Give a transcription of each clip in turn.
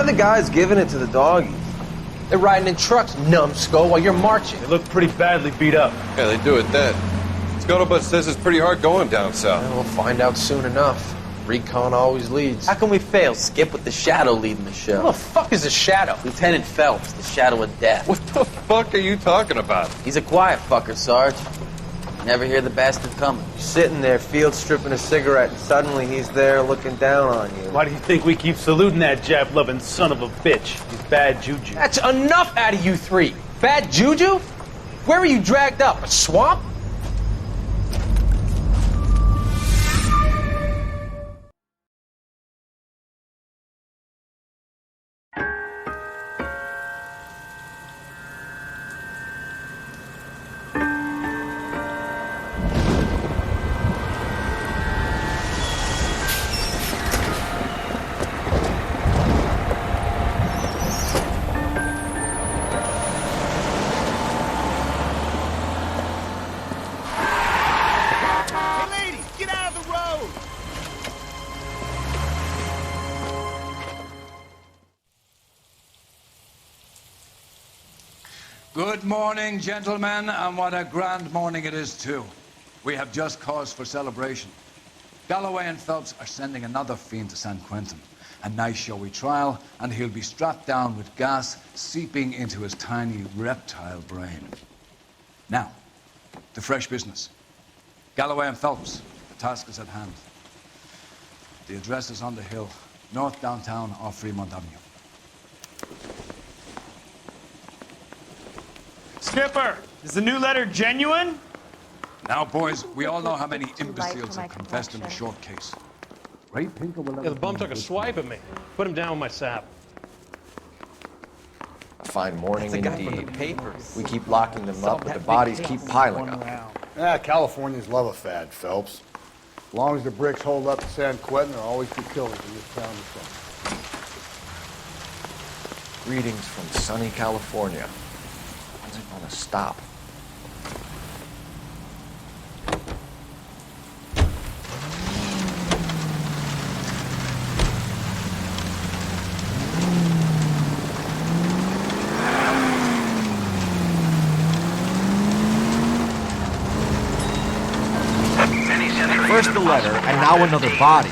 the guys giving it to the doggies? They're riding in trucks, numbskull, while you're marching. They look pretty badly beat up. Yeah, they do at that. Scuttlebutt says it's pretty hard going down south. Well, we'll find out soon enough. Recon always leads. How can we fail? Skip with the Shadow leading the show. Who the fuck is a Shadow? Lieutenant Phelps, the Shadow of Death. What the fuck are you talking about? He's a quiet fucker, Sarge. Never hear the bastard coming. You're sitting there, field stripping a cigarette, and suddenly he's there looking down on you. Why do you think we keep saluting that Jap-loving son of a bitch? He's bad juju. That's enough out of you three. Bad juju? Where were you dragged up? A swamp? Good morning, gentlemen, and what a grand morning it is, too. We have just cause for celebration. Galloway and Phelps are sending another fiend to San Quentin. A nice showy trial, and he'll be strapped down with gas seeping into his tiny reptile brain. Now, the fresh business. Galloway and Phelps, the task is at hand. The address is on the hill, north downtown off Fremont Avenue. Skipper, is the new letter genuine? Now, boys, we all know how many imbeciles have confessed in the short case. Right, Pinker will Yeah, the bum took a swipe at me. Put him down with my sap. A fine morning That's the guy indeed. from the papers. We keep locking them up, but the bodies keep piling up. Californians love a fad, Phelps. As long as the bricks hold up to San Quentin, there'll always be killers in this town to come. Greetings from sunny California. When's it gonna stop? First the letter, and now another body.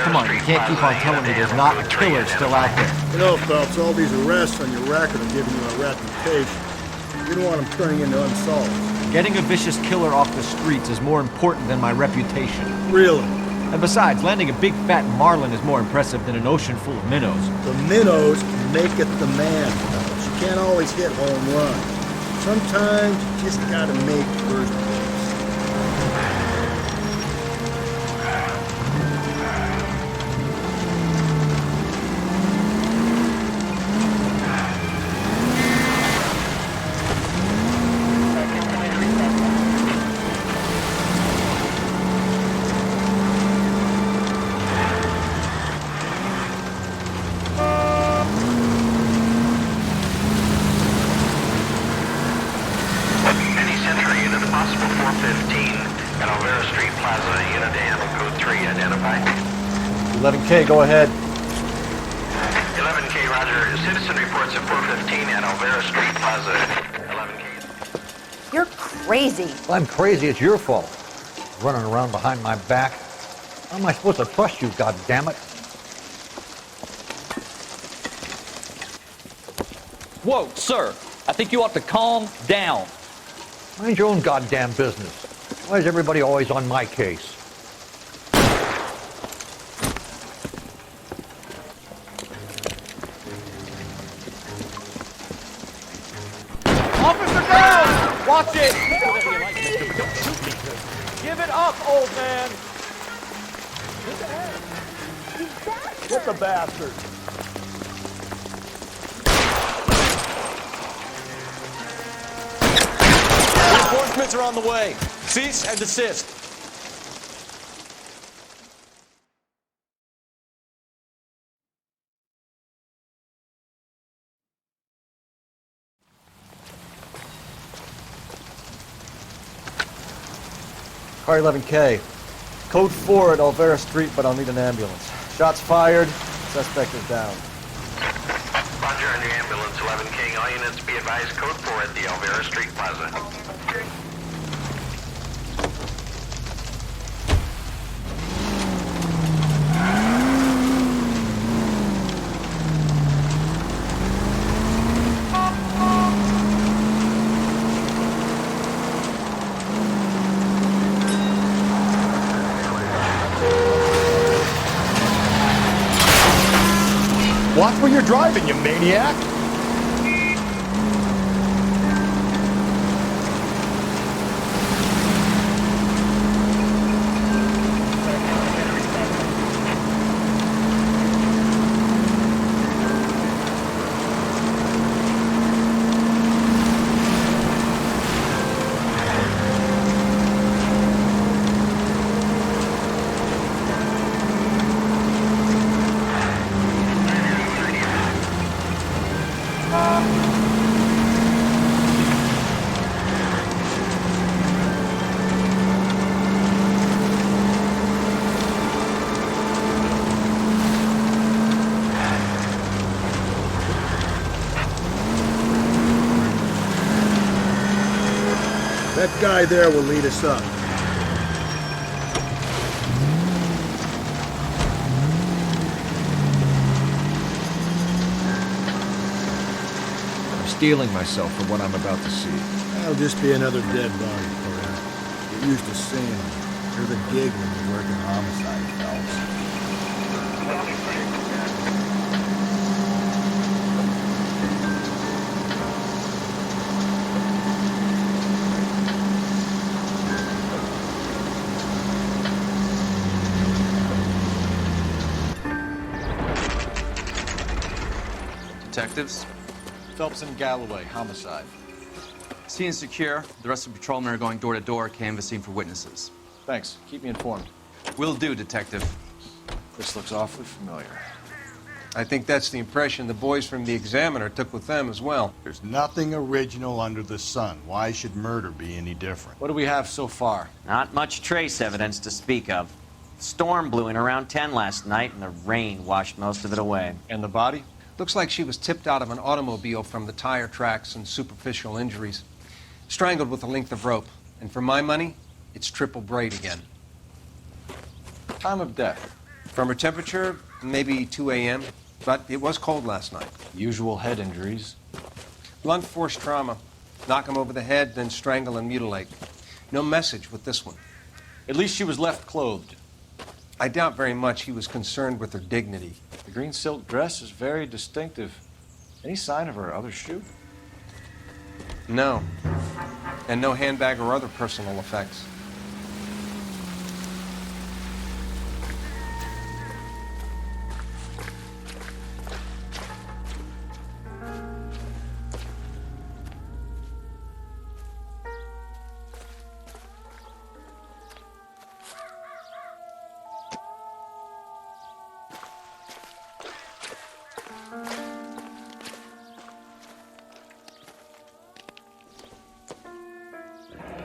Come on, you can't keep on telling me there's not a killer still out there. You know, Phelps, all these arrests on your record are giving you a reputation. You don't want them turning into unsolved. Getting a vicious killer off the streets is more important than my reputation. Really? And besides, landing a big fat marlin is more impressive than an ocean full of minnows. The minnows make it the man, Phelps. You can't always hit home run. Sometimes you just gotta make first base. Possible 415 at Alvera Street Plaza, Unit and code 3 identified. 11K, go ahead. 11K, roger. Citizen reports at 415 at Alvera Street Plaza. 11K. You're crazy. Well, I'm crazy. It's your fault. Running around behind my back. How am I supposed to trust you, goddammit? Whoa, sir. I think you ought to calm down. Mind your own goddamn business. Why is everybody always on my case? Officer down! Watch it! Give it up, old man! Get the bastard! Reinforcements are on the way. Cease and desist. Car 11K. Code 4 at Alvera Street, but I'll need an ambulance. Shots fired. Suspect is down. on your ambulance, 11 King. All units be advised, code 4 at the Alvera Street Plaza. Watch where you're driving, you maniac! That guy there will lead us up. I'm steeling myself for what I'm about to see. That'll just be another dead body, Cora. Get used to seeing them. You're the gig when you work in homicide, Phelps. Detectives? Phelps and Galloway, homicide. Scene is secure. The rest of the patrolmen are going door to door, canvassing for witnesses. Thanks. Keep me informed. Will do, Detective. This looks awfully familiar. I think that's the impression the boys from the Examiner took with them as well. There's nothing original under the sun. Why should murder be any different? What do we have so far? Not much trace evidence to speak of. Storm blew in around 10 last night, and the rain washed most of it away. And the body? Looks like she was tipped out of an automobile from the tire tracks and superficial injuries. Strangled with a length of rope. And for my money, it's triple braid again. Time of death? From her temperature, maybe 2 a.m., but it was cold last night. Usual head injuries? Blunt force trauma. Knock him over the head, then strangle and mutilate. No message with this one. At least she was left clothed. I doubt very much he was concerned with her dignity. The green silk dress is very distinctive. Any sign of her other shoe? No. And no handbag or other personal effects.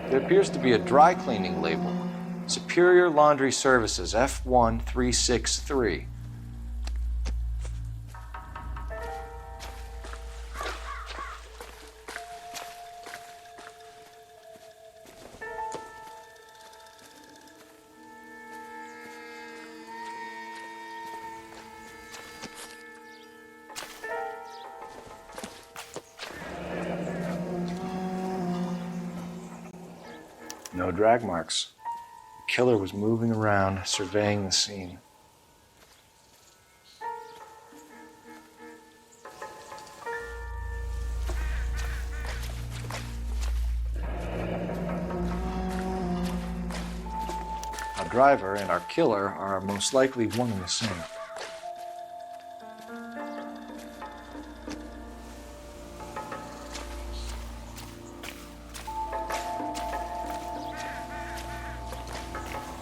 There appears to be a dry cleaning label. Superior Laundry Services, F1363. No drag marks. The killer was moving around, surveying the scene. Our driver and our killer are most likely one and the same.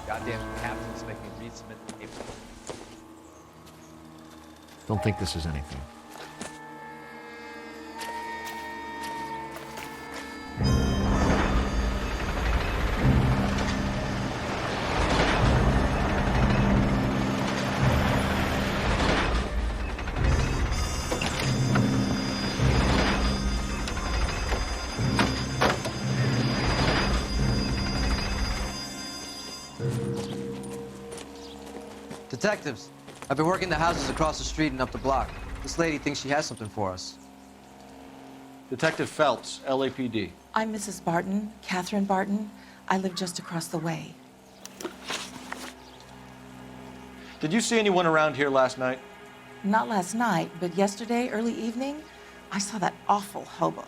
Goddamn captain's making me resubmit the paper. Don't think this is anything. Detectives, I've been working the houses across the street and up the block. This lady thinks she has something for us. Detective Phelps, LAPD. I'm Mrs. Barton, Catherine Barton. I live just across the way. Did you see anyone around here last night? Not last night, but yesterday, early evening, I saw that awful hobo.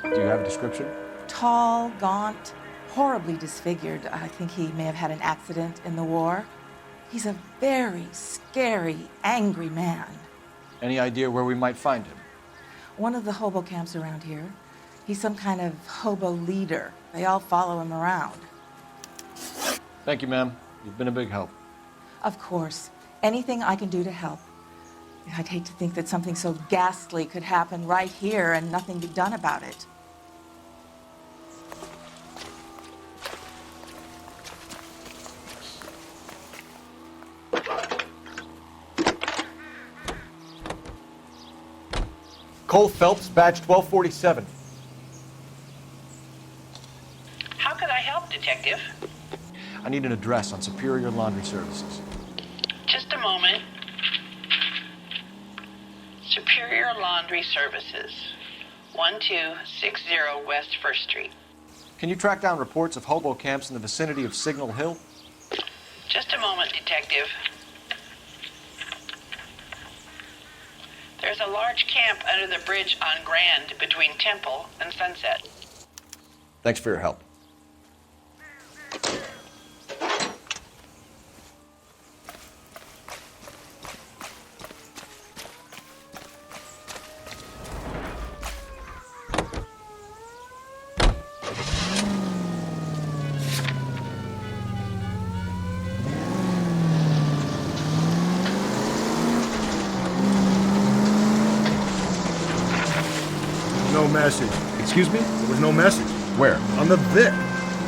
Do you have a description? Tall, gaunt, horribly disfigured. I think he may have had an accident in the war. He's a very scary, angry man. Any idea where we might find him? One of the hobo camps around here. He's some kind of hobo leader. They all follow him around. Thank you, ma'am. You've been a big help. Of course. Anything I can do to help. I'd hate to think that something so ghastly could happen right here and nothing be done about it. Cole Phelps, badge 1247. How can I help, Detective? I need an address on Superior Laundry Services. Just a moment. Superior Laundry Services, 1260 West 1st Street. Can you track down reports of hobo camps in the vicinity of Signal Hill? Just a moment, Detective. There's a large camp under the bridge on Grand between Temple and Sunset. Thanks for your help. No message. Excuse me? There was no message. Where? On the Vic.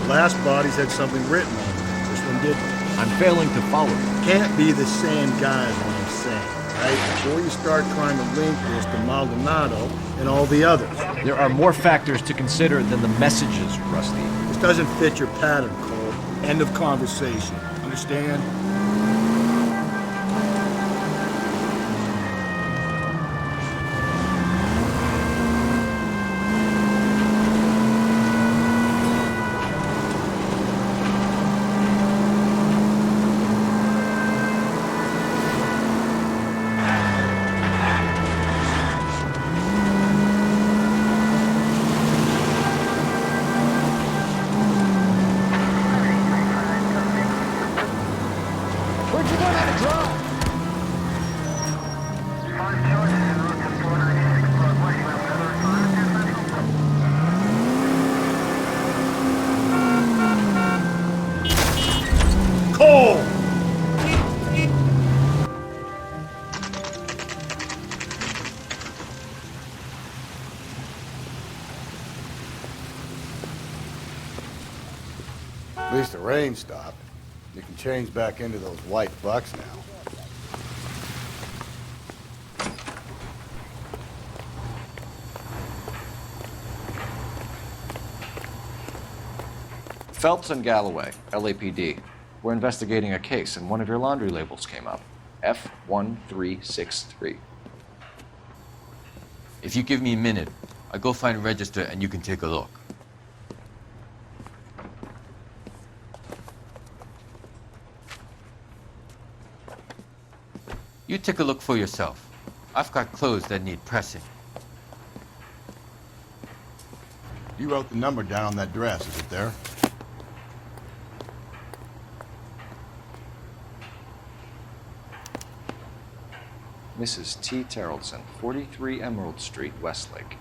The last bodies had something written on them. This one didn't. I'm failing to follow you. Can't be the same guy is what I'm saying, right? Before you start trying to link this to Maldonado and all the others. There are more factors to consider than the messages, Rusty. This doesn't fit your pattern, Cole. End of conversation. Understand? Where'd you learn how to drive? Cole! At least the rain stopped. You can change back into those white bucks now. Phelps and Galloway, LAPD. We're investigating a case, and one of your laundry labels came up. F1363. If you give me a minute, I'll go find a register and you can take a look. You take a look for yourself. I've got clothes that need pressing. You wrote the number down on that dress, is it there? Mrs. T. Terrellson, 43 Emerald Street, Westlake.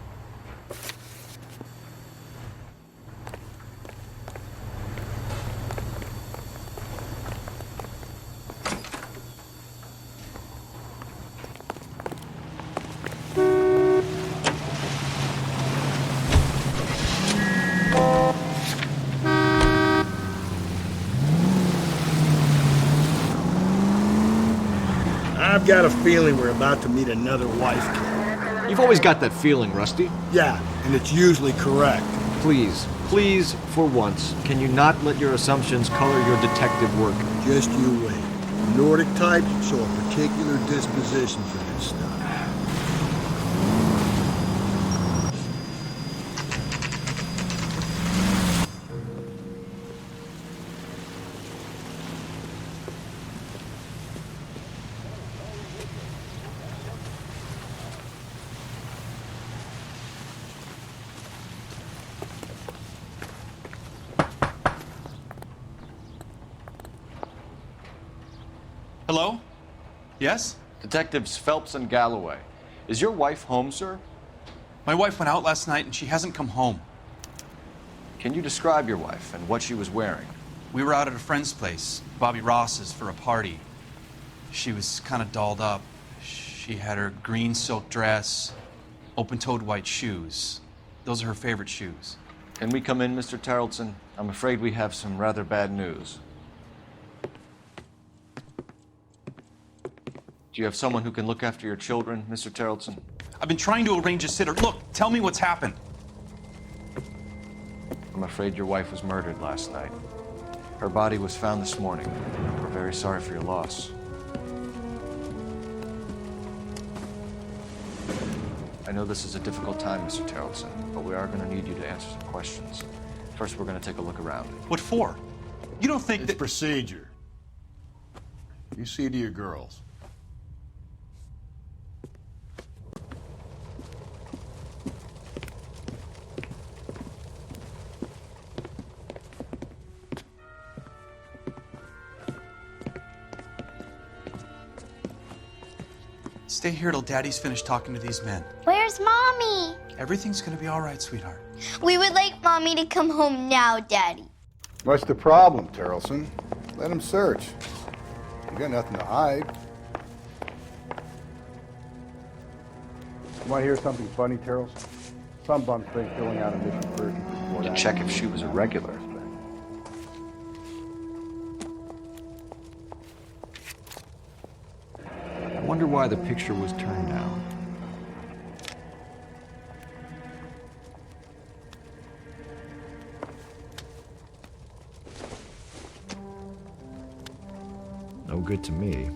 I've got a feeling we're about to meet another wife killer. You've always got that feeling, Rusty. Yeah, and it's usually correct. Please, Please, for once, can you not let your assumptions color your detective work? Just you wait. Nordic types show a particular disposition for this stuff. Hello? Yes? Detectives Phelps and Galloway. Is your wife home, sir? My wife went out last night and she hasn't come home. Can you describe your wife and what she was wearing? We were out at a friend's place, Bobby Ross's, for a party. She was kind of dolled up. She had her green silk dress, open-toed white shoes. Those are her favorite shoes. Can we come in, Mr. Tarleton? I'm afraid we have some rather bad news. Do you have someone who can look after your children, Mr. Tarleton? I've been trying to arrange a sitter. Look, tell me what's happened. I'm afraid your wife was murdered last night. Her body was found this morning. We're very sorry for your loss. I know this is a difficult time, Mr. Tarleton, but we are going to need you to answer some questions. First, we're going to take a look around. What for? You don't think It's procedure. You see to your girls. Stay here till Daddy's finished talking to these men. Where's Mommy? Everything's gonna be all right, sweetheart. We would like Mommy to come home now, Daddy. What's the problem, Tarleton? Let them search. You got nothing to hide. You want to hear something funny, Tarleton? Some bums think filling out a missing person report. To check if she was a regular. I wonder why the picture was turned down. No good to me.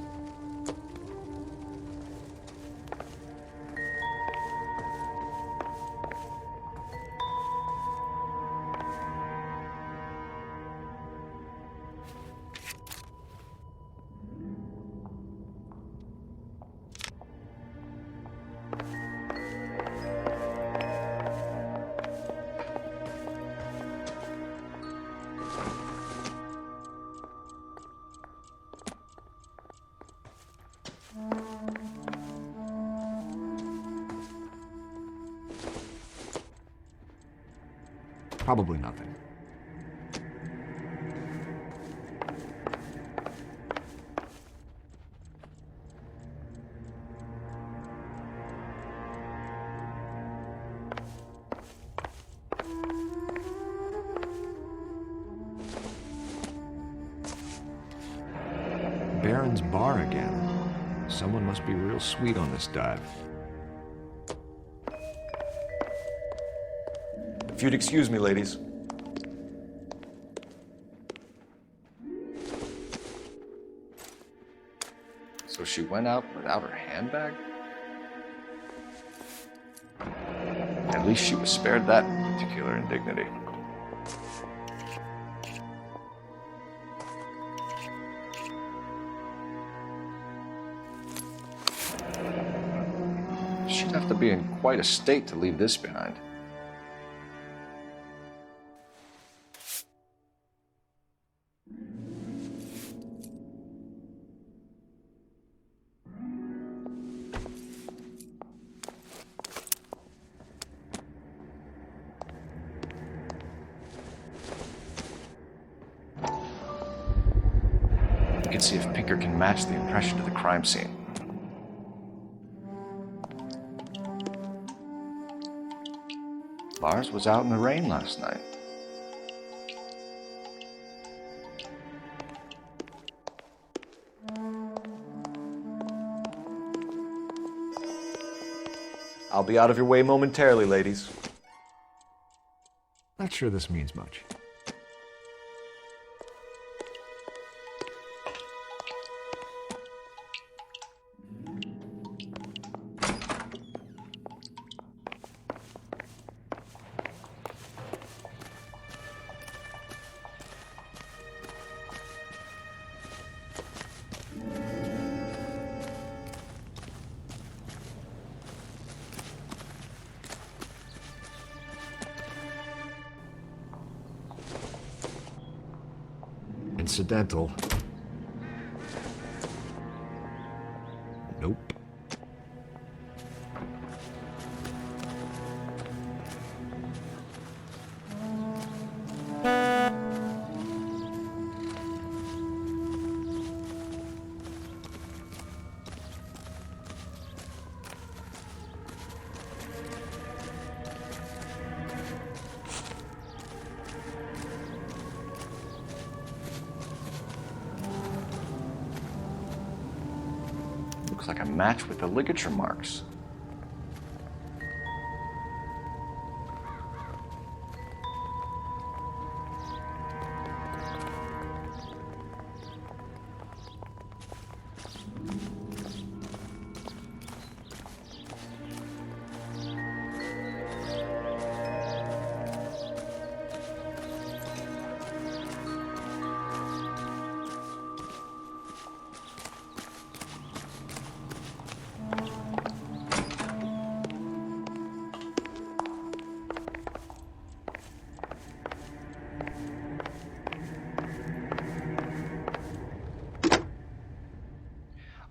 Probably nothing. Baron's bar again. Someone must be real sweet on this dive. If you'd excuse me, ladies. So she went out without her handbag? At least she was spared that particular indignity. She'd have to be in quite a state to leave this behind. We can see if Pinker can match the impression to the crime scene. Lars was out in the rain last night. I'll be out of your way momentarily, ladies. Let's sure this means much. Incidental. Nope. Looks like a match with the ligature marks.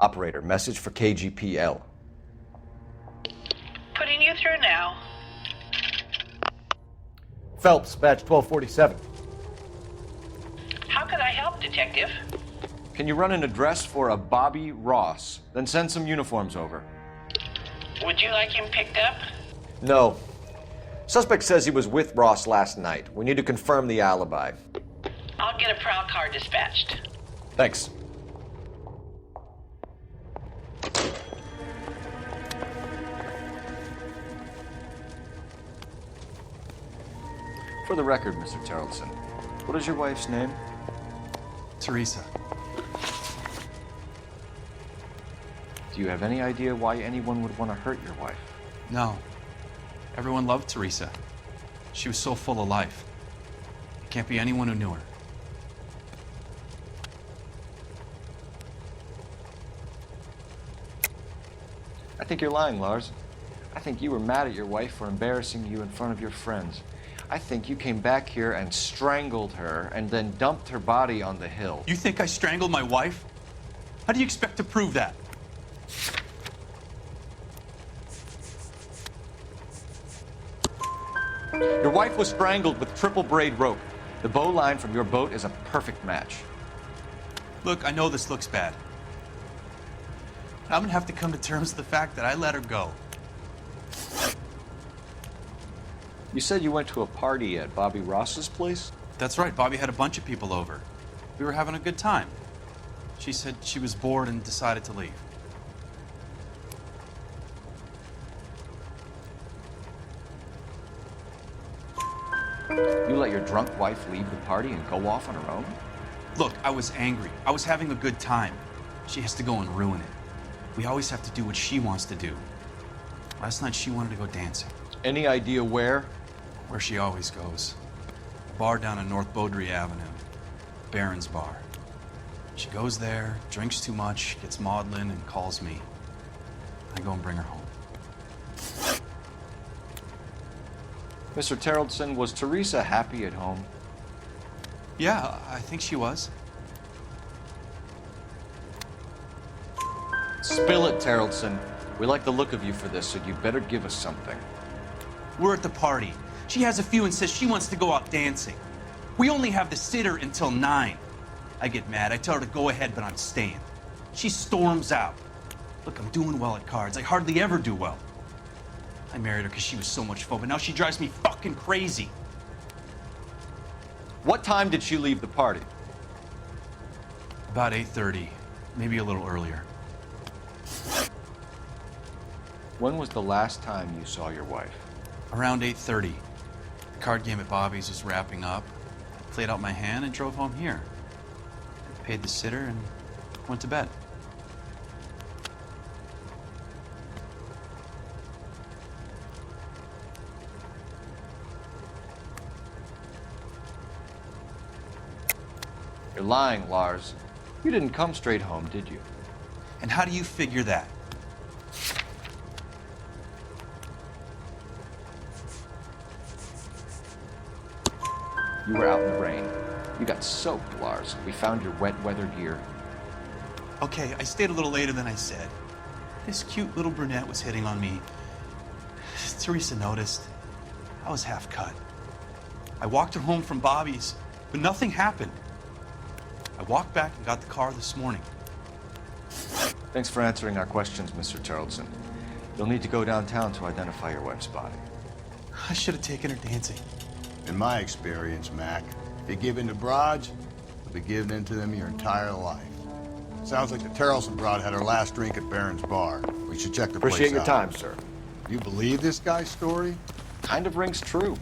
Operator, message for KGPL. Putting you through now. Phelps, badge 1247. How could I help, Detective? Can you run an address for a Bobby Ross? Then send some uniforms over. Would you like him picked up? No. Suspect says he was with Ross last night. We need to confirm the alibi. I'll get a prowl car dispatched. Thanks. For the record, Mr. Terrelson, what is your wife's name? Teresa. Do you have any idea why anyone would want to hurt your wife? No. Everyone loved Teresa. She was so full of life. There can't be anyone who knew her. I think you're lying, Lars. I think you were mad at your wife for embarrassing you in front of your friends. I think you came back here and strangled her and then dumped her body on the hill. You think I strangled my wife? How do you expect to prove that? Your wife was strangled with triple braid rope. The bow line from your boat is a perfect match. Look, I know this looks bad. I'm gonna have to come to terms with the fact that I let her go. You said you went to a party at Bobby Ross's place? That's right, Bobby had a bunch of people over. We were having a good time. She said she was bored and decided to leave. You let your drunk wife leave the party and go off on her own? Look, I was angry. I was having a good time. She has to go and ruin it. We always have to do what she wants to do. Last night she wanted to go dancing. Any idea where? Where she always goes. A bar down on North Beaudry Avenue. Barron's Bar. She goes there, drinks too much, gets maudlin, and calls me. I go and bring her home. Mr. Terrelson, was Teresa happy at home? Yeah, I think she was. Spill it, Terrelson. We like the look of you for this, so you better give us something. We're at the party. She has a few and says she wants to go out dancing. We only have the sitter until 9. I get mad. I tell her to go ahead, but I'm staying. She storms out. Look, I'm doing well at cards. I hardly ever do well. I married her because she was so much fun, but now she drives me fucking crazy. What time did she leave the party? About 8:30, maybe a little earlier. When was the last time you saw your wife? Around 8:30. card game at Bobby's was wrapping up. I played out my hand and drove home here. Paid the sitter and went to bed. You're lying, Lars. You didn't come straight home, did you? And how do you figure that? You were out in the rain. You got soaked, Lars. We found your wet weather gear. Okay, I stayed a little later than I said. This cute little brunette was hitting on me. Teresa noticed. I was half cut. I walked her home from Bobby's, but nothing happened. I walked back and got the car this morning. Thanks for answering our questions, Mr. Charlton. You'll need to go downtown to identify your wife's body. I should have taken her dancing. In my experience, Mac, if you give in to broads, you'll be giving in to them your entire life. Sounds like the Terrelson broad had her last drink at Barron's Bar. We should check the place out. Appreciate your time, sir. You believe this guy's story? Kind of rings true.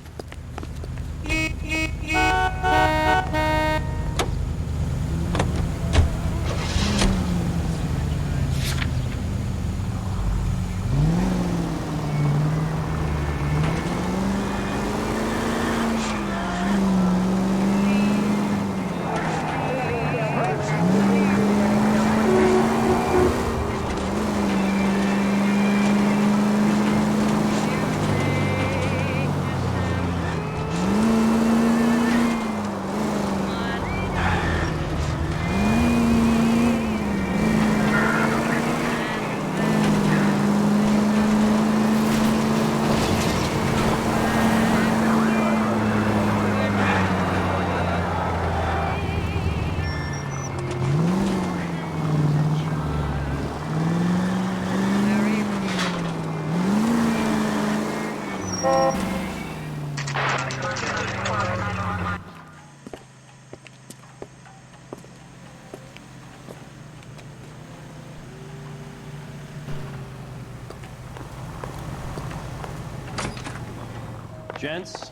Gents,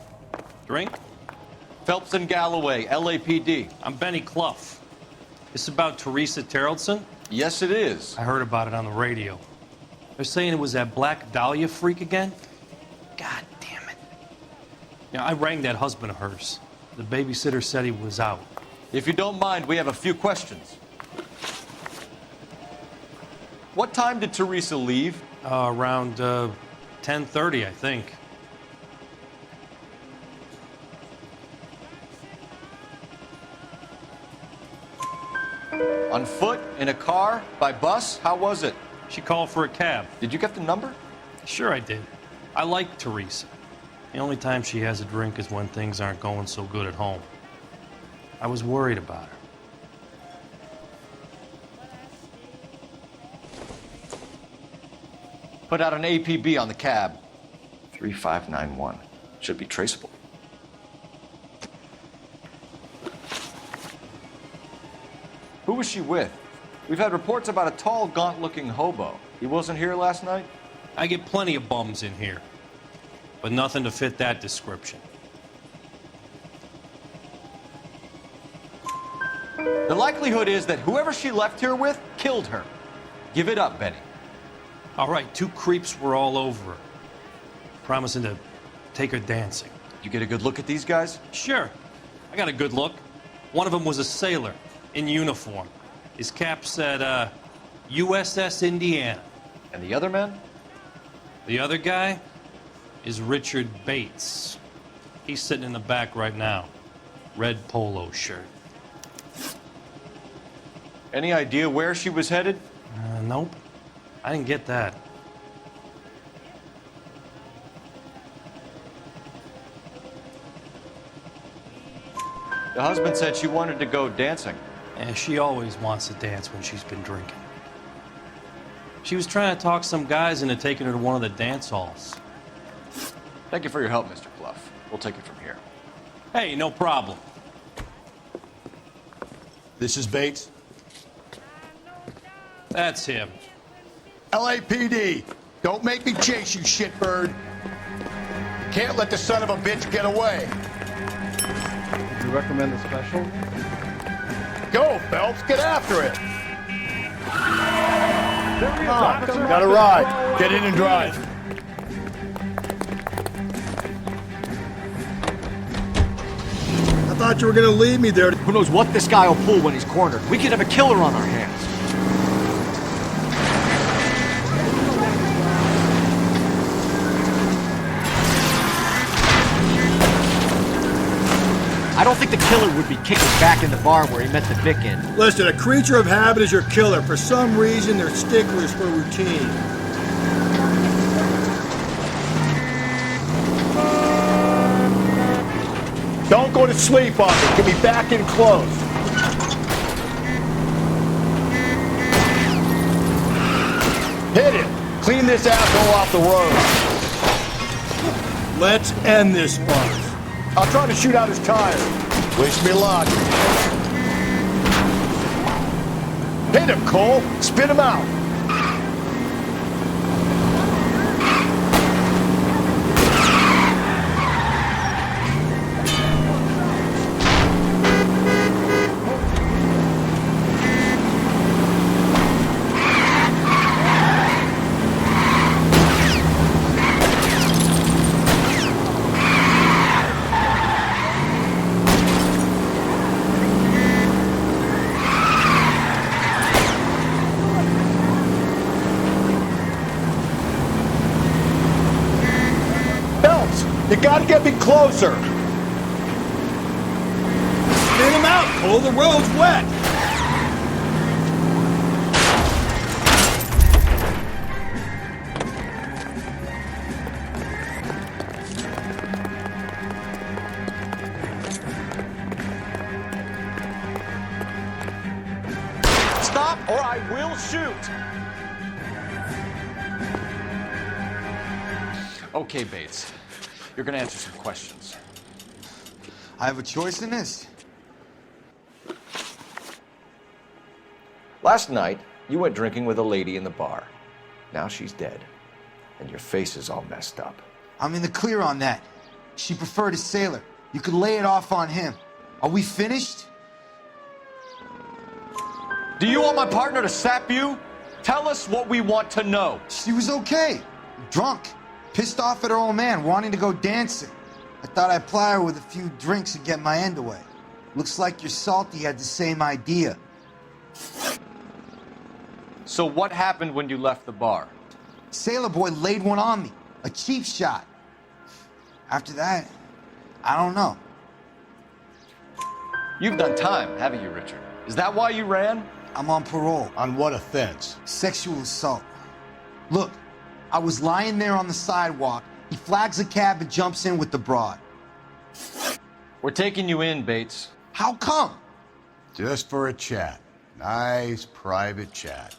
drink? Phelps and Galloway, LAPD. I'm Benny Clough. This about Teresa Terrelson? Yes, it is. I heard about it on the radio. They're saying it was that Black Dahlia freak again? God damn it. Yeah, I rang that husband of hers. The babysitter said he was out. If you don't mind, we have a few questions. What time did Teresa leave? Around 10:30, I think. On foot? In a car? By bus? How was it? She called for a cab. Did you get the number? Sure I did. I like Teresa. The only time she has a drink is when things aren't going so good at home. I was worried about her. Put out an APB on the cab. 3591. Should be traceable. Who was she with? We've had reports about a tall, gaunt-looking hobo. He wasn't here last night? I get plenty of bums in here, but nothing to fit that description. The likelihood is that whoever she left here with killed her. Give it up, Benny. All right, 2 creeps were all over her, promising to take her dancing. You get a good look at these guys? Sure. I got a good look. One of them was a sailor in uniform. His cap said, USS Indiana. And the other man? The other guy is Richard Bates. He's sitting in the back right now. Red polo shirt. Any idea where she was headed? Nope. I didn't get that. The husband said she wanted to go dancing. And she always wants to dance when she's been drinking. She was trying to talk some guys into taking her to one of the dance halls. Thank you for your help, Mr. Clough. We'll take it from here. Hey, no problem. This is Bates? That's him. LAPD! Don't make me chase you, shitbird! Can't let the son of a bitch get away. Do you recommend a special? Go, Phelps, get after it. Come on, got a ride. Get in and drive. I thought you were gonna leave me there. Who knows what this guy will pull when he's cornered? We could have a killer on our hands. I don't think the killer would be kicking back in the bar where he met the Vic in. Listen, a creature of habit is your killer. For some reason, they're sticklers for routine. Don't go to sleep on me. Get me back in close. Hit it. Clean this asshole off the road. Let's end this farce. I'll try to shoot out his tire. Wish me luck. Hit him, Cole. Spit him out. You gotta get me closer. Spin him out, Cole. The road's wet. Stop or I will shoot. Okay, Bates. You're gonna answer some questions. I have a choice in this? Last night, you went drinking with a lady in the bar. Now she's dead, and your face is all messed up. I'm in the clear on that. She preferred a sailor. You could lay it off on him. Are we finished? Do you want my partner to sap you? Tell us what we want to know. She was okay. Drunk. Pissed off at her old man, wanting to go dancing. I thought I'd ply her with a few drinks and get my end away. Looks like your Salty had the same idea. So what happened when you left the bar? Sailor boy laid one on me. A cheap shot. After that, I don't know. You've done time, haven't you, Richard? Is that why you ran? I'm on parole. On what offense? Sexual assault. Look, I was lying there on the sidewalk. He flags a cab and jumps in with the broad. We're taking you in, Bates. How come? Just for a chat. Nice private chat.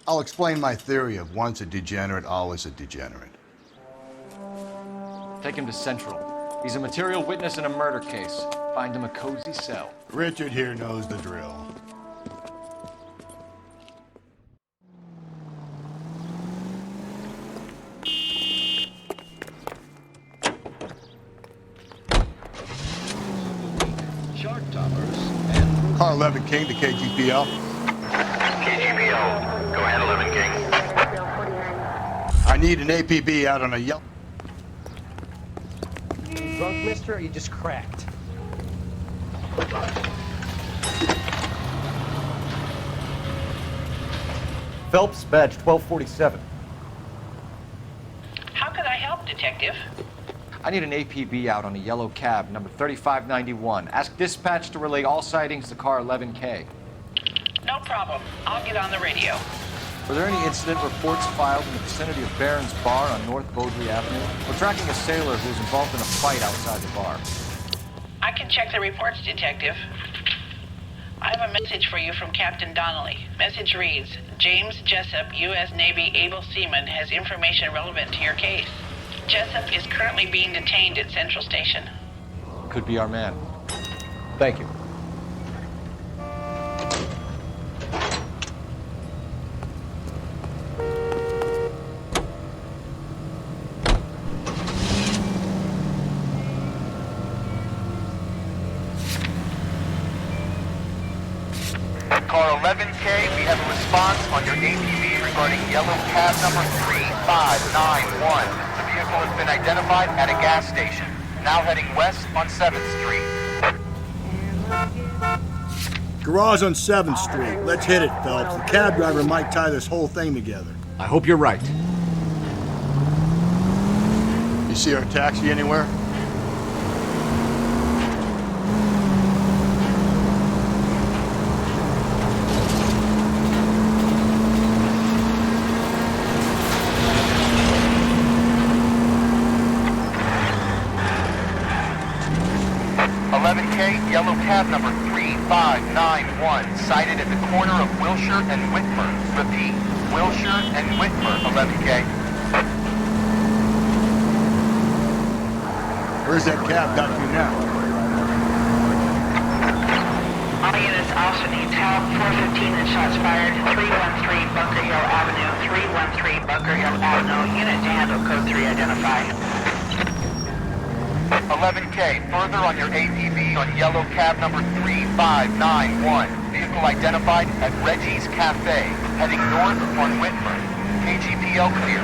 I'll explain my theory of once a degenerate, always a degenerate. Take him to Central. He's a material witness in a murder case. Find him a cozy cell. Richard here knows the drill. Car 11 King to KGPL. KGPL. Go ahead, 11 King. I need an APB out on a yellow. You drunk, mister, or you just cracked? Phelps, badge 1247. How could I help, Detective? I need an APB out on a yellow cab, number 3591. Ask dispatch to relay all sightings to car 11K. No problem. I'll get on the radio. Were there any incident reports filed in the vicinity of Barron's Bar on North Beaudry Avenue? We're tracking a sailor who was involved in a fight outside the bar. I can check the reports, Detective. I have a message for you from Captain Donnelly. Message reads, James Jessup, U.S. Navy able seaman, has information relevant to your case. Jessup is currently being detained at Central Station. Could be our man. Thank you. response on your ATV regarding yellow cab number 3591. The vehicle has been identified at a gas station. Now heading west on 7th Street. Garage on 7th Street. Let's hit it, Phelps. The cab driver might tie this whole thing together. I hope you're right. You see our taxi anywhere? Yellow cab number 3591, sighted at the corner of Wilshire and Whitmer. Repeat, Wilshire and Whitmer, 11K. Where's that cab got you now? All units also need help. 415 and shots fired. 313 Bunker Hill Avenue. 313 Bunker Hill Avenue. Unit to handle code 3 identified. 11K, further on your ATV on yellow cab number 3591. Vehicle identified at Reggie's Cafe, heading north on Whitmer. KGPL clear.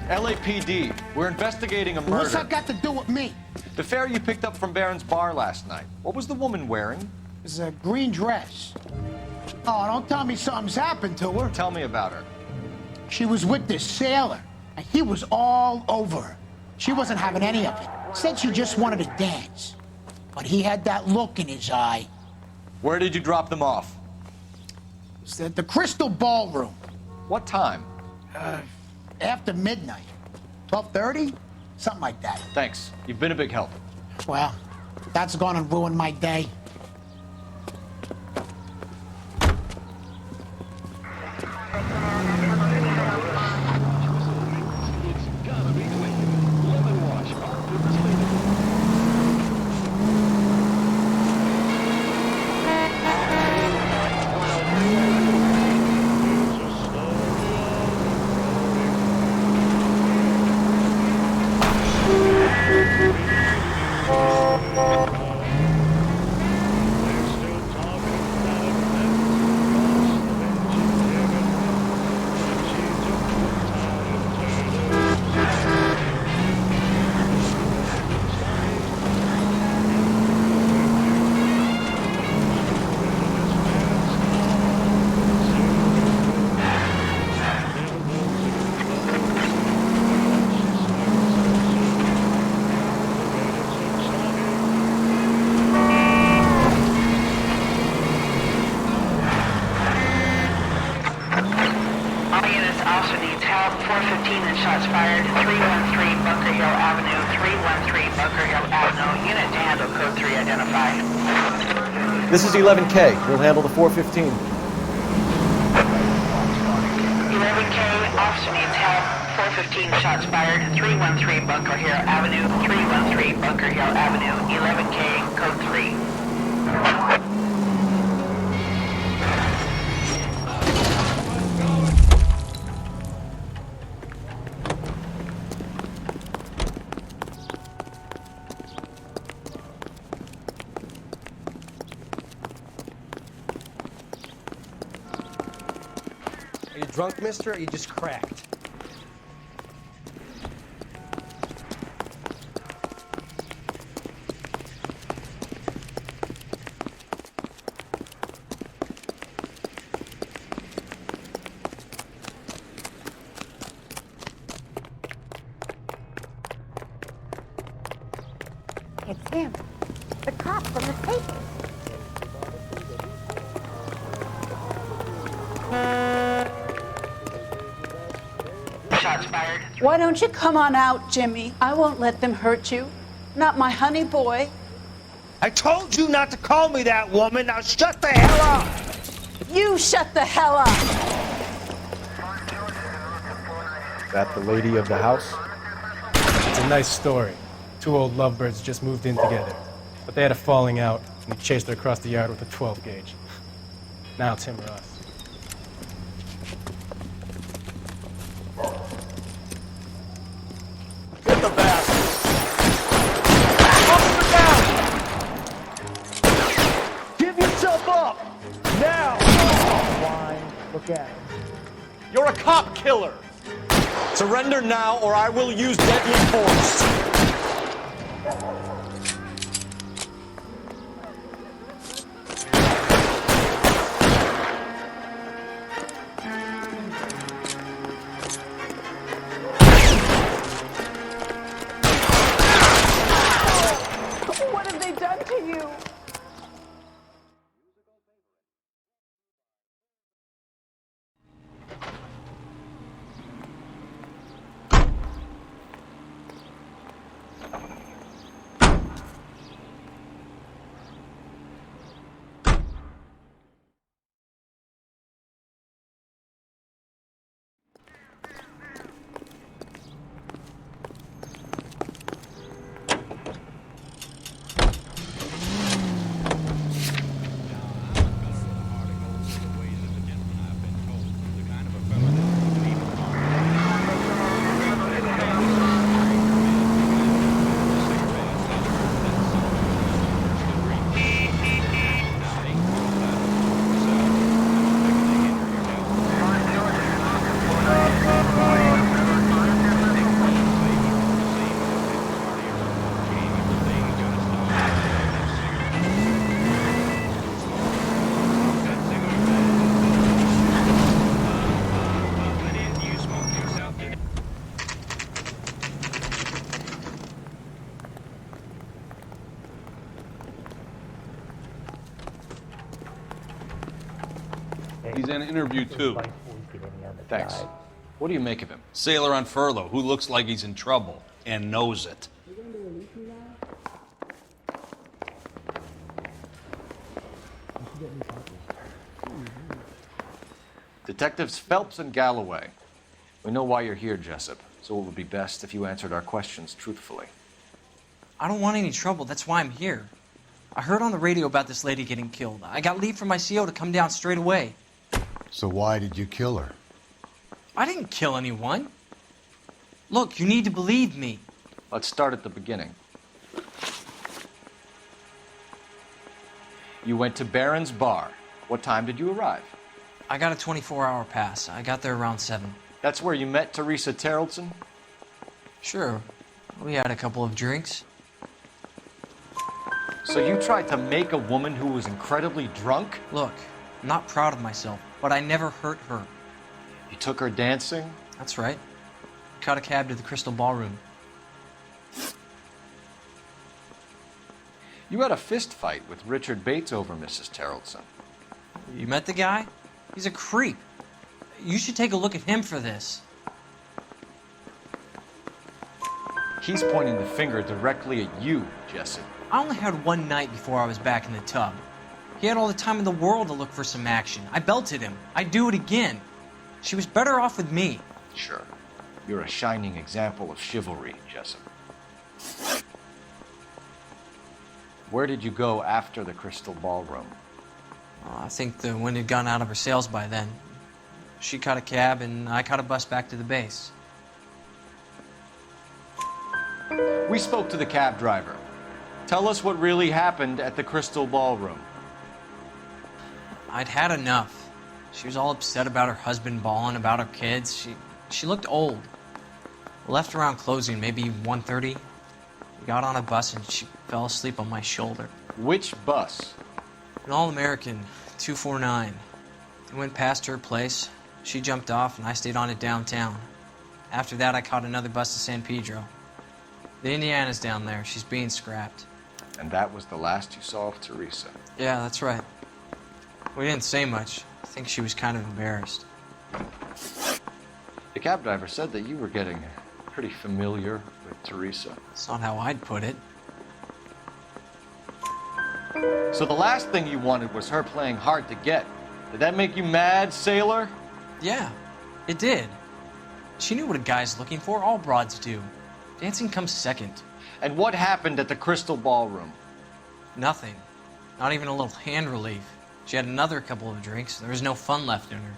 LAPD, we're investigating a murder. What's that got to do with me? The fare you picked up from Barron's bar last night. What was the woman wearing? It's a green dress. Oh, don't tell me something's happened to her. Tell me about her. She was with this sailor, and he was all over her. She wasn't having any of it. Said she just wanted to dance. But he had that look in his eye. Where did you drop them off? It was at the Crystal Ballroom. What time? After midnight. 12:30? Something like that. Thanks. You've been a big help. Well, that's gone and ruined my day. This is 11K. We'll handle the 415. 11K, officer needs help. 415 shots fired. 313 Bunker Hill Avenue. 313 Bunker Hill Avenue. 11K, code 3. Are you drunk, mister, or are you just cracked? It's him. The cop from the paper. Shots fired. Why don't you come on out, Jimmy? I won't let them hurt you. Not my honey boy. I told you not to call me that, woman. Now shut the hell up. You shut the hell up. Is that the lady of the house? It's a nice story. Two old lovebirds just moved in together. But they had a falling out, and he chased her across the yard with a 12 gauge. Now it's him or us. Get the bastard. look at it. You're a cop killer! Surrender now, or I will use deadly force! What have they done to you? He's in an interview too. Thanks. What do you make of him? Sailor on furlough who looks like he's in trouble and knows it. Detectives Phelps and Galloway. We know why you're here, Jessup, so it would be best if you answered our questions truthfully. I don't want any trouble. That's why I'm here. I heard on the radio about this lady getting killed. I got leave from my CO to come down straight away. So why did you kill her? I didn't kill anyone. Look, you need to believe me. Let's start at the beginning. You went to Barron's Bar. What time did you arrive? I got a 24-hour pass. I got there around 7. That's where you met Teresa Terrellson? Sure. We had a couple of drinks. So you tried to make a woman who was incredibly drunk? Look, I'm not proud of myself, but I never hurt her. You took her dancing? That's right. Caught a cab to the Crystal Ballroom. You had a fist fight with Richard Bates over Mrs. Terrellson. You met the guy? He's a creep. You should take a look at him for this. He's pointing the finger directly at you, Jessup. I only had one night before I was back in the tub. He had all the time in the world to look for some action. I belted him. I'd do it again. She was better off with me. Sure. You're a shining example of chivalry, Jessup. Where did you go after the Crystal Ballroom? I think the wind had gone out of her sails by then. She caught a cab, and I caught a bus back to the base. We spoke to the cab driver. Tell us what really happened at the Crystal Ballroom. I'd had enough. She was all upset about her husband bawling about her kids. She looked old. Left around closing, maybe 1:30. We got on a bus and she fell asleep on my shoulder. Which bus? An All-American, 249. I went past her place. She jumped off and I stayed on it downtown. After that, I caught another bus to San Pedro. The Indiana's down there. She's being scrapped. And that was the last you saw of Teresa? Yeah, that's right. We didn't say much. I think she was kind of embarrassed. The cab driver said that you were getting pretty familiar with Teresa. That's not how I'd put it. So the last thing you wanted was her playing hard to get. Did that make you mad, sailor? Yeah, it did. She knew what a guy's looking for. All broads do. Dancing comes second. And what happened at the Crystal Ballroom? Nothing. Not even a little hand relief. She had another couple of drinks. There was no fun left in her.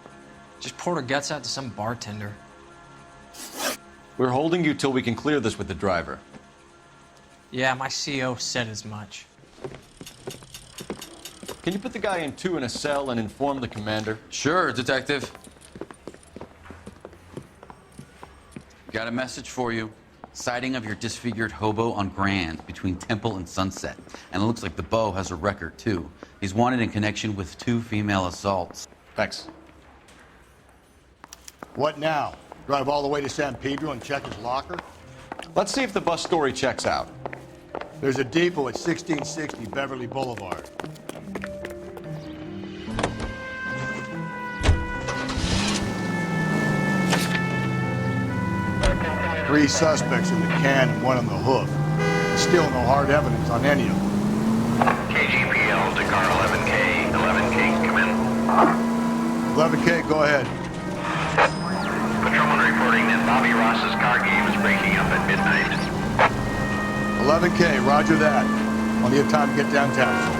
Just poured her guts out to some bartender. We're holding you till we can clear this with the driver. Yeah, my CO said as much. Can you put the guy in 2 in a cell and inform the commander? Sure, Detective. Got a message for you. Sighting of your disfigured hobo on Grand between Temple and Sunset. And it looks like the Beau has a record, too. He's wanted in connection with 2 female assaults. Thanks. What now? Drive all the way to San Pedro and check his locker? Let's see if the bus story checks out. There's a depot at 1660 Beverly Boulevard. Three suspects in the can and 1 on the hoof. Still no hard evidence on any of them. KGPL to car 11K. 11K, come in. 11K, go ahead. Patrolman reporting that Bobby Ross's car game is breaking up at midnight. 11K, roger that. Plenty of time to get downtown.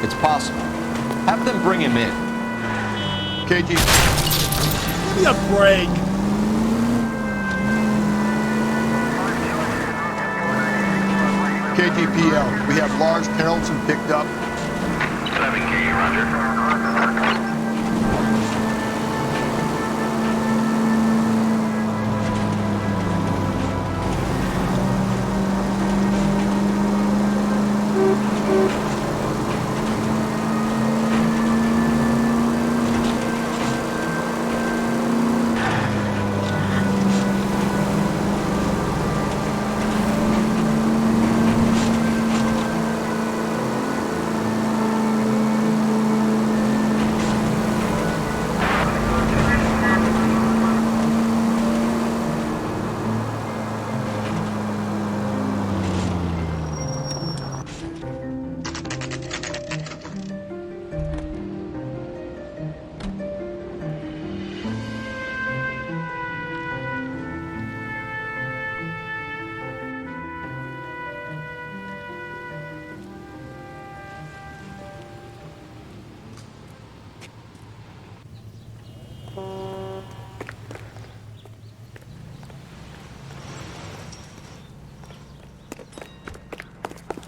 It's possible. Have them bring him in. KG. Give me a break. KGPL, we have Lars Carrollson picked up. 11K, roger.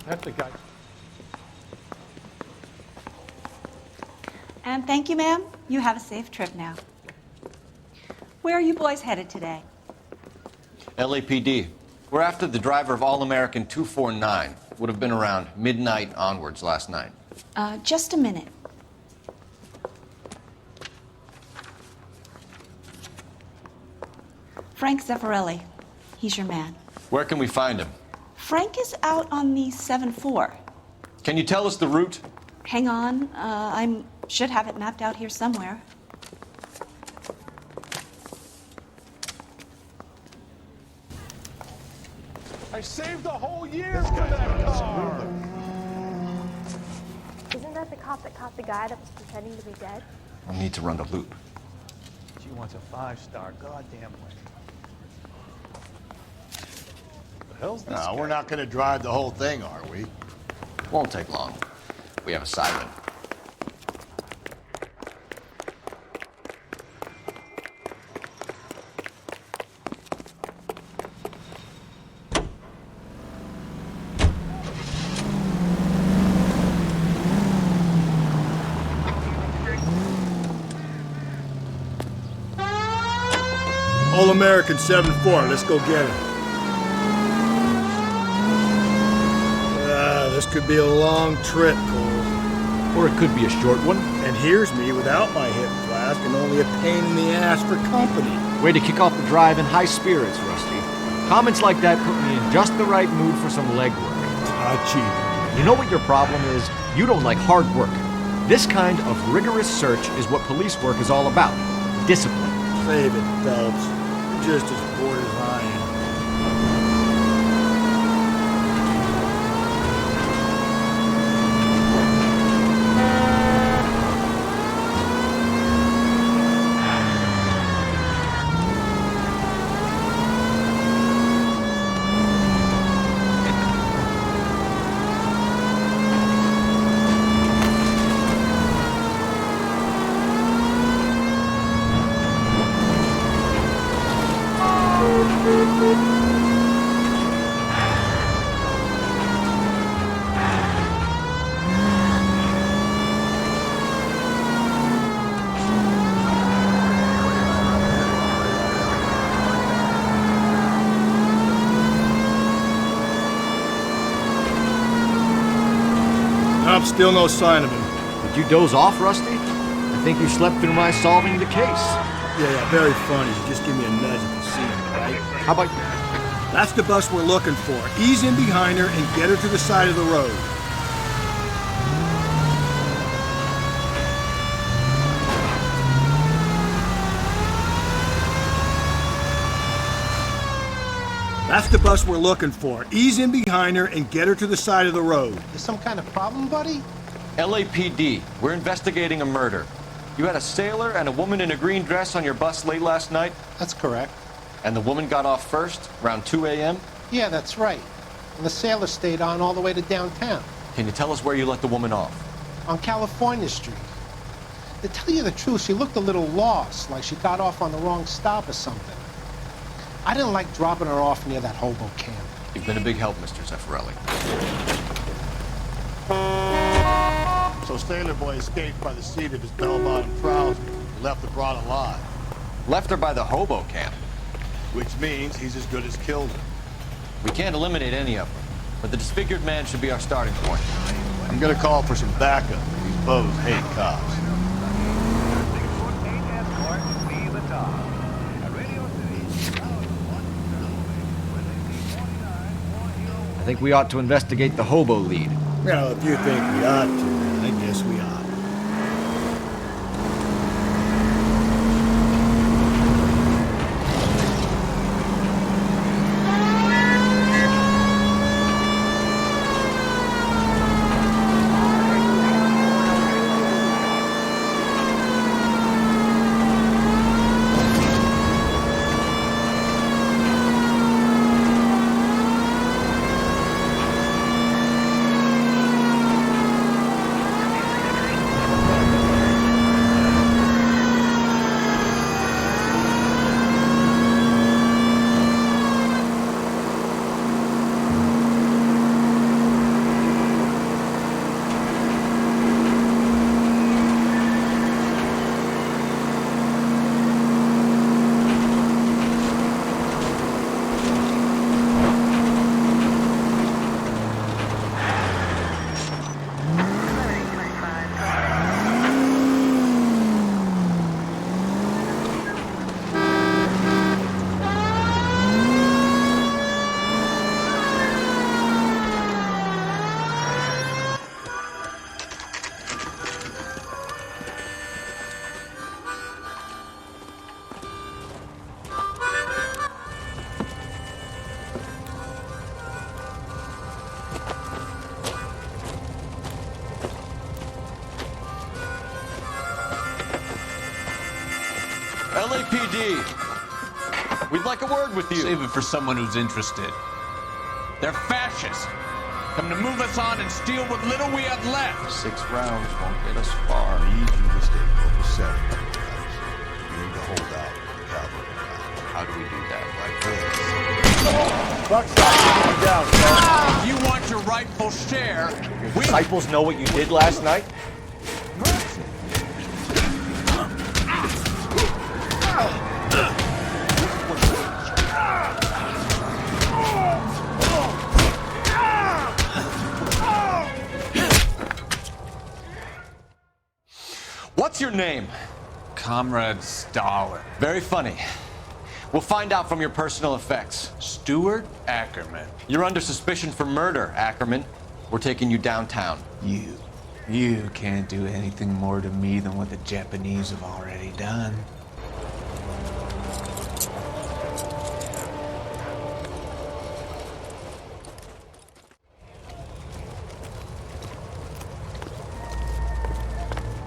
That's the guy. And thank you, ma'am. You have a safe trip now. Where are you boys headed today? LAPD. We're after the driver of All-American 249. Would have been around midnight onwards last night. Just a minute. Frank Zeffirelli. He's your man. Where can we find him? Frank is out on the 7-4. Can you tell us the route? Hang on. I should have it mapped out here somewhere. I saved a whole year for that car! Isn't that the cop that caught the guy that was pretending to be dead? I'll need to run the loop. She wants a 5-star goddamn way. The hell's this guy? We're not going to drive the whole thing, are we? Won't take long. We have a siren. All-American 7-4, let's go get him. This could be a long trip, Cole. Or it could be a short one. And here's me without my hip flask and only a pain in the ass for company. Way to kick off the drive in high spirits, Rusty. Comments like that put me in just the right mood for some legwork. Hachi. You know what your problem is? You don't like hard work. This kind of rigorous search is what police work is all about. Discipline. Save it, Phelps. You're just as bored as I am. Phelps, still no sign of him. Did you doze off, Rusty? I think you slept through my solving the case. Yeah, very funny. You just give me a nudge if you see him, right? How about... That's the bus we're looking for. Ease in behind her and get her to the side of the road. That's the bus we're looking for. Ease in behind her and get her to the side of the road. There's some kind of problem, buddy? LAPD, we're investigating a murder. You had a sailor and a woman in a green dress on your bus late last night? That's correct. And the woman got off first, around 2 a.m.? Yeah, that's right. And the sailor stayed on all the way to downtown. Can you tell us where you let the woman off? On California Street. To tell you the truth, she looked a little lost, like she got off on the wrong stop or something. I didn't like dropping her off near that hobo camp. You've been a big help, Mr. Zeffirelli. So Sailor Boy escaped by the seat of his bell-bottom trousers and left the broad alive. Left her by the hobo camp. Which means he's as good as killed her. We can't eliminate any of them, but the disfigured man should be our starting point. I'm gonna call for some backup. These bows hate cops. I think we ought to investigate the hobo lead. Well, if you think we ought to, I guess we ought. LAPD, we'd like a word with you. Save it for someone who's interested. They're fascists. Come to move us on and steal what little we have left. 6 rounds won't get us far. I need you to stay copacetic. You need to hold out for the cavalry. How do we do that? Like Buckshot, down, If you want your rightful share, Your disciples know what you did last night? What's your name? Comrade Stalin. Very funny. We'll find out from your personal effects. Stuart Ackerman. You're under suspicion for murder, Ackerman. We're taking you downtown. You can't do anything more to me than what the Japanese have already done.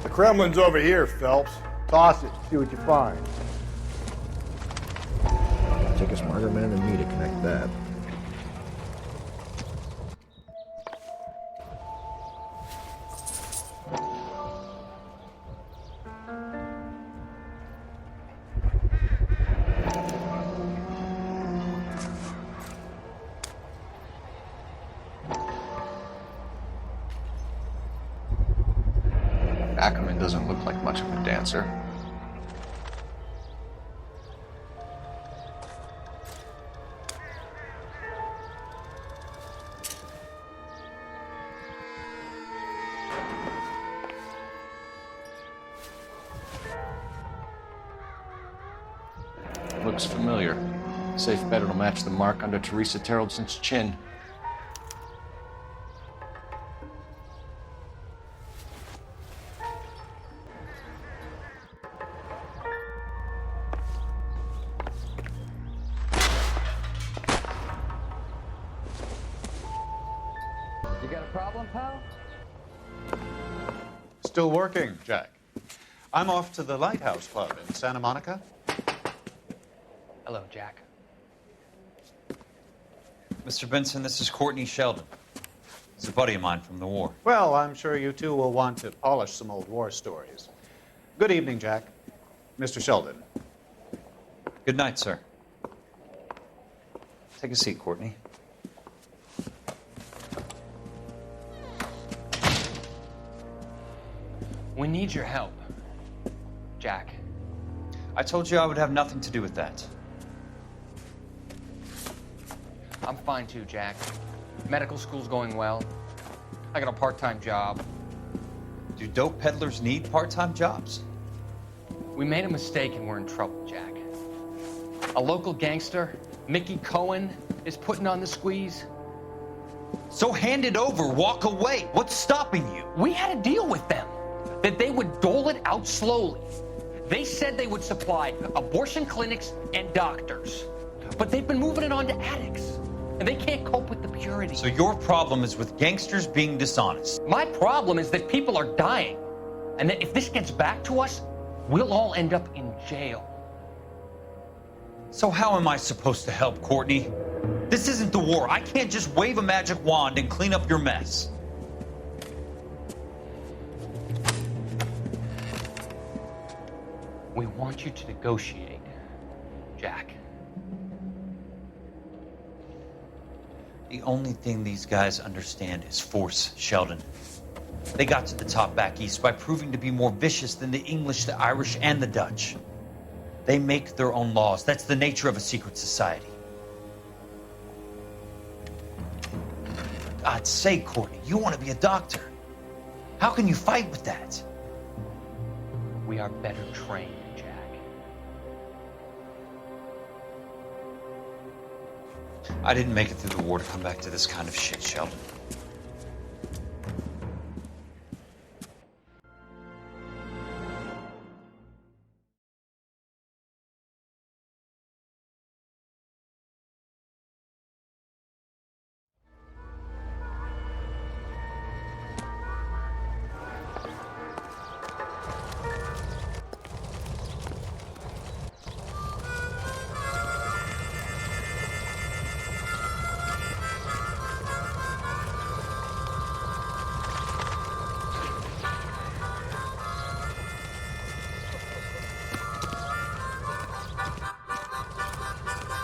The Kremlin's over here, Phelps. Toss it, see what you find. Take a smarter man than me to connect that. Ackerman doesn't look like much of a dancer. Looks familiar. Safe bet it'll match the mark under Teresa Terrelson's chin. You got a problem, pal? Still working, Jack. I'm off to the Lighthouse Club in Santa Monica. Hello, Jack. Mr. Benson, this is Courtney Sheldon. He's a buddy of mine from the war. Well, I'm sure you two will want to polish some old war stories. Good evening, Jack. Mr. Sheldon. Good night, sir. Take a seat, Courtney. We need your help, Jack. I told you I would have nothing to do with that. I'm fine too, Jack. Medical school's going well. I got a part-time job. Do dope peddlers need part-time jobs? We made a mistake and we're in trouble, Jack. A local gangster, Mickey Cohen, is putting on the squeeze. So hand it over, walk away. What's stopping you? We had a deal with them that they would dole it out slowly. They said they would supply abortion clinics and doctors, but they've been moving it on to addicts, and they can't cope with the purity. So your problem is with gangsters being dishonest. My problem is that people are dying, and that if this gets back to us, we'll all end up in jail. So how am I supposed to help, Courtney? This isn't the war. I can't just wave a magic wand and clean up your mess. We want you to negotiate, Jack. The only thing these guys understand is force, Sheldon. They got to the top back east by proving to be more vicious than the English, the Irish, and the Dutch. They make their own laws. That's the nature of a secret society. God's sake, Courtney, you want to be a doctor. How can you fight with that? We are better trained, Jack. I didn't make it through the war to come back to this kind of shit, Sheldon.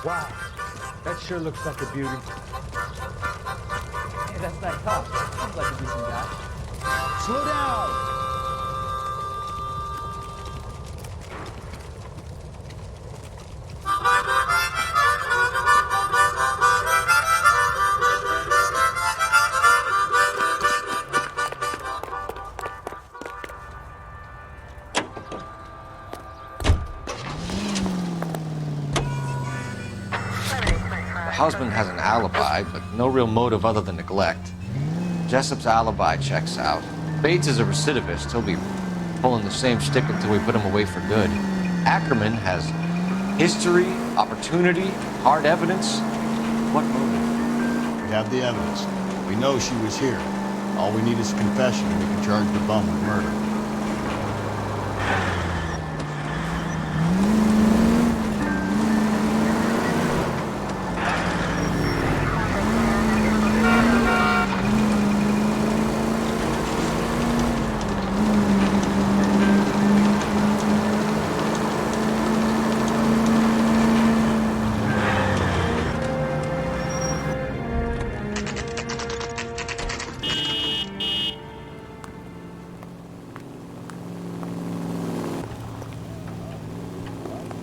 Wow, that sure looks like a beauty. Hey, that's that cop. Seems like a decent guy. Slow down! The husband has an alibi, but no real motive other than neglect. Jessup's alibi checks out. Bates is a recidivist. He'll be pulling the same stick until we put him away for good. Ackerman has history, opportunity, hard evidence. What motive? We have the evidence. We know she was here. All we need is a confession, and we can charge the bum with murder.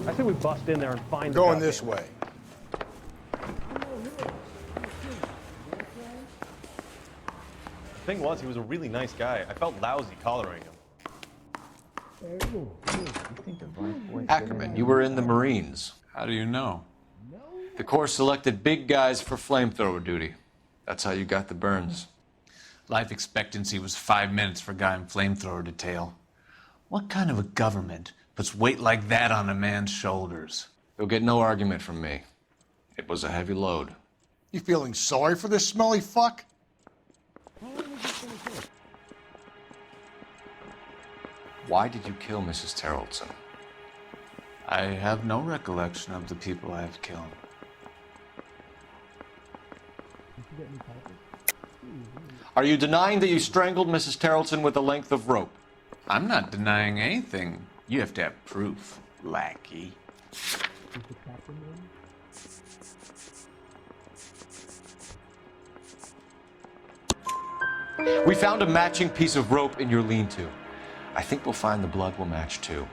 I think we bust in there and find Going this way. The thing was, he was a really nice guy. I felt lousy collaring him. Ackerman, you were in the Marines. How do you know? The Corps selected big guys for flamethrower duty. That's how you got the burns. Life expectancy was 5 minutes for a guy in flamethrower detail. What kind of a government puts weight like that on a man's shoulders? You'll get no argument from me. It was a heavy load. You feeling sorry for this smelly fuck? Why did you kill Mrs. Terrelson? I have no recollection of the people I have killed. Are you denying that you strangled Mrs. Terrelson with a length of rope? I'm not denying anything. You have to have proof, lackey. We found a matching piece of rope in your lean-to. I think we'll find the blood will match too.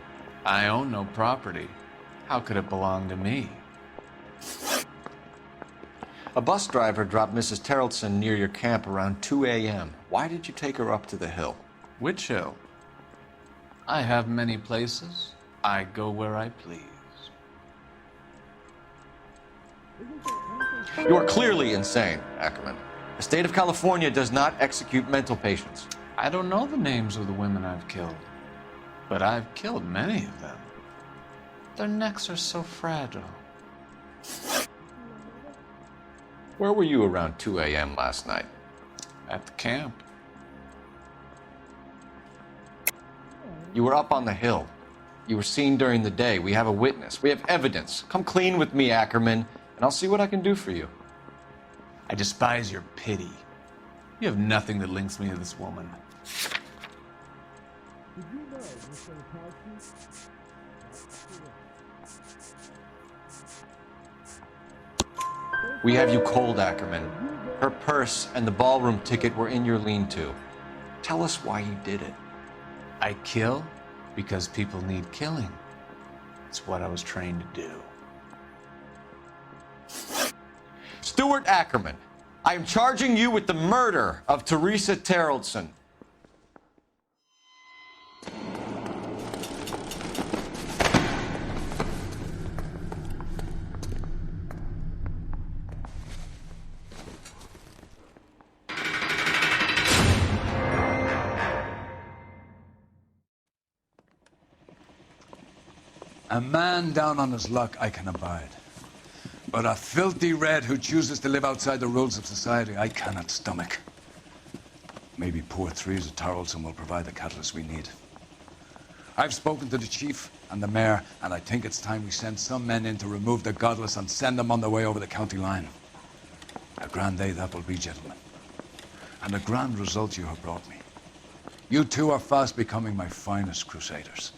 I own no property. How could it belong to me? A bus driver dropped Mrs. Terrelson near your camp around 2 a.m. Why did you take her up to the hill? Which hill? I have many places. I go where I please. You are clearly insane, Ackerman. The state of California does not execute mental patients. I don't know the names of the women I've killed, but I've killed many of them. Their necks are so fragile. Where were you around 2 a.m. last night? At the camp. You were up on the hill. You were seen during the day. We have a witness. We have evidence. Come clean with me, Ackerman, and I'll see what I can do for you. I despise your pity. You have nothing that links me to this woman. We have you cold, Ackerman. Her purse and the ballroom ticket were in your lean-to. Tell us why you did it. I kill because people need killing. It's what I was trained to do. Stuart Ackerman, I am charging you with the murder of Teresa Terrelson. A man down on his luck I can abide. But a filthy red who chooses to live outside the rules of society, I cannot stomach. Maybe poor Teresa Terrelson will provide the catalyst we need. I've spoken to the chief and the mayor, and I think it's time we send some men in to remove the godless and send them on their way over the county line. A grand day that will be, gentlemen. And a grand result you have brought me. You two are fast becoming my finest crusaders.